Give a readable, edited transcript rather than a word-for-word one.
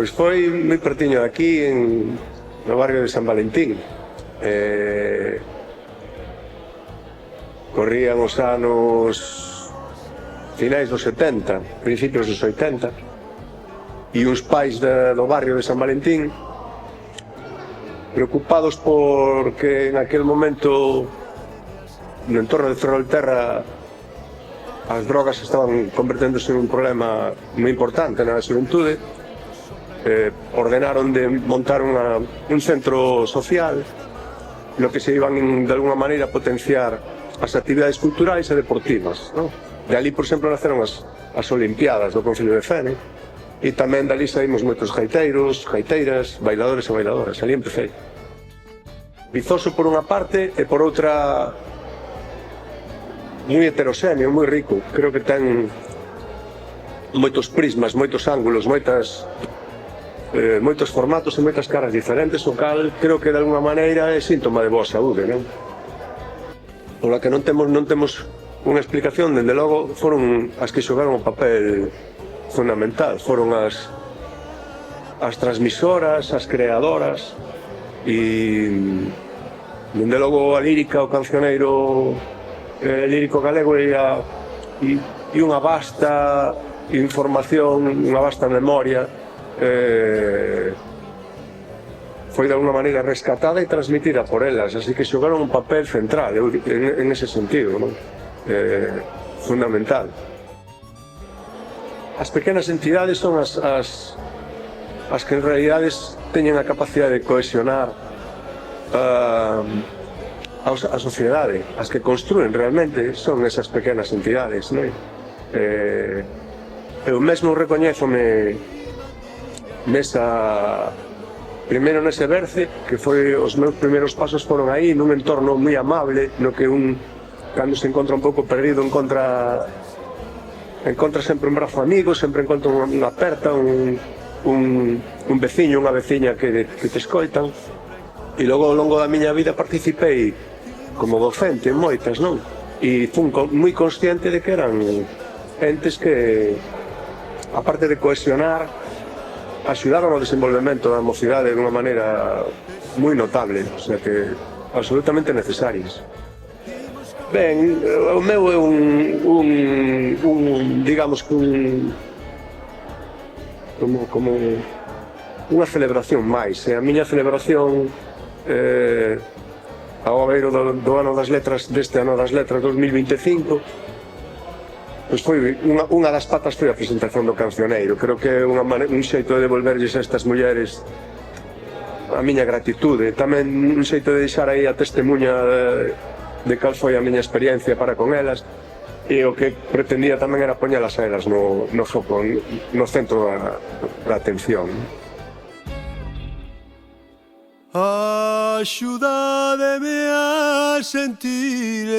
Pois foi moi pertiño aquí no barrio de San Valentín. Corrían os anos finais dos 70, principios dos 80, e uns pais do barrio de San Valentín, preocupados porque en aquel momento no entorno de Ferrolterra as drogas estaban converténdose en un problema moi importante na xuventude, ordenaron de montar un centro social no que se iban de alguna maneira a potenciar as actividades culturais e deportivas, ¿no? De ali, por exemplo, naceron as Olimpiadas do Concello de Fene, e tamén dali saímos moitos gaiteiros, gaiteiras, bailadores e bailadoras. Ali empecé. Vizoso por unha parte e por outra moi heteroxéneo, moi rico. Creo que ten moitos prismas, moitos ángulos, moitos formatos e moitas caras diferentes, o cal creo que de alguna maneira é síntoma de boa saúde, non? Pola que non temos unha explicación, dende logo foron as que xogaron o papel fundamental, foron as transmisoras, as creadoras, e dende logo a lírica, o cancioneiro lírico galego e unha vasta información, unha vasta memoria foi de alguna maneira rescatada e transmitida por elas, así que xogaron un papel central en ese sentido, non? Fundamental. As pequenas entidades son as que en realidades teñen a capacidade de cohesionar a sociedade. As que construen realmente son esas pequenas entidades, non? Eu mesmo recoñézome primeiro nese berce, que foi os meus primeiros pasos foron aí, nun entorno moi amable, no que cando se encontra un pouco perdido encontra sempre un brazo amigo, sempre encontra unha aperta, un veciño, unha veciña que te escoitan. E logo ao longo da miña vida participei como docente en moitas, non? E fun moi consciente de que eran entes que, aparte de cohesionar, axudaron ao desenvolvemento da mocidade de unha maneira moi notable, o sea que absolutamente necesarias. Ben, o meu é digamos que como unha celebración máis, a miña celebración ao abeiro do ano das letras, deste ano das letras 2025, pois foi unha das patas foi a presentación do cancioneiro. Creo que é un xeito de devolverlles a estas mulleres a miña gratitude, tamén un xeito de deixar aí a testemunha de cal foi a miña experiencia para con elas, e o que pretendía tamén era poñelas a elas no foco, no centro da atención. Axudádeme a sentir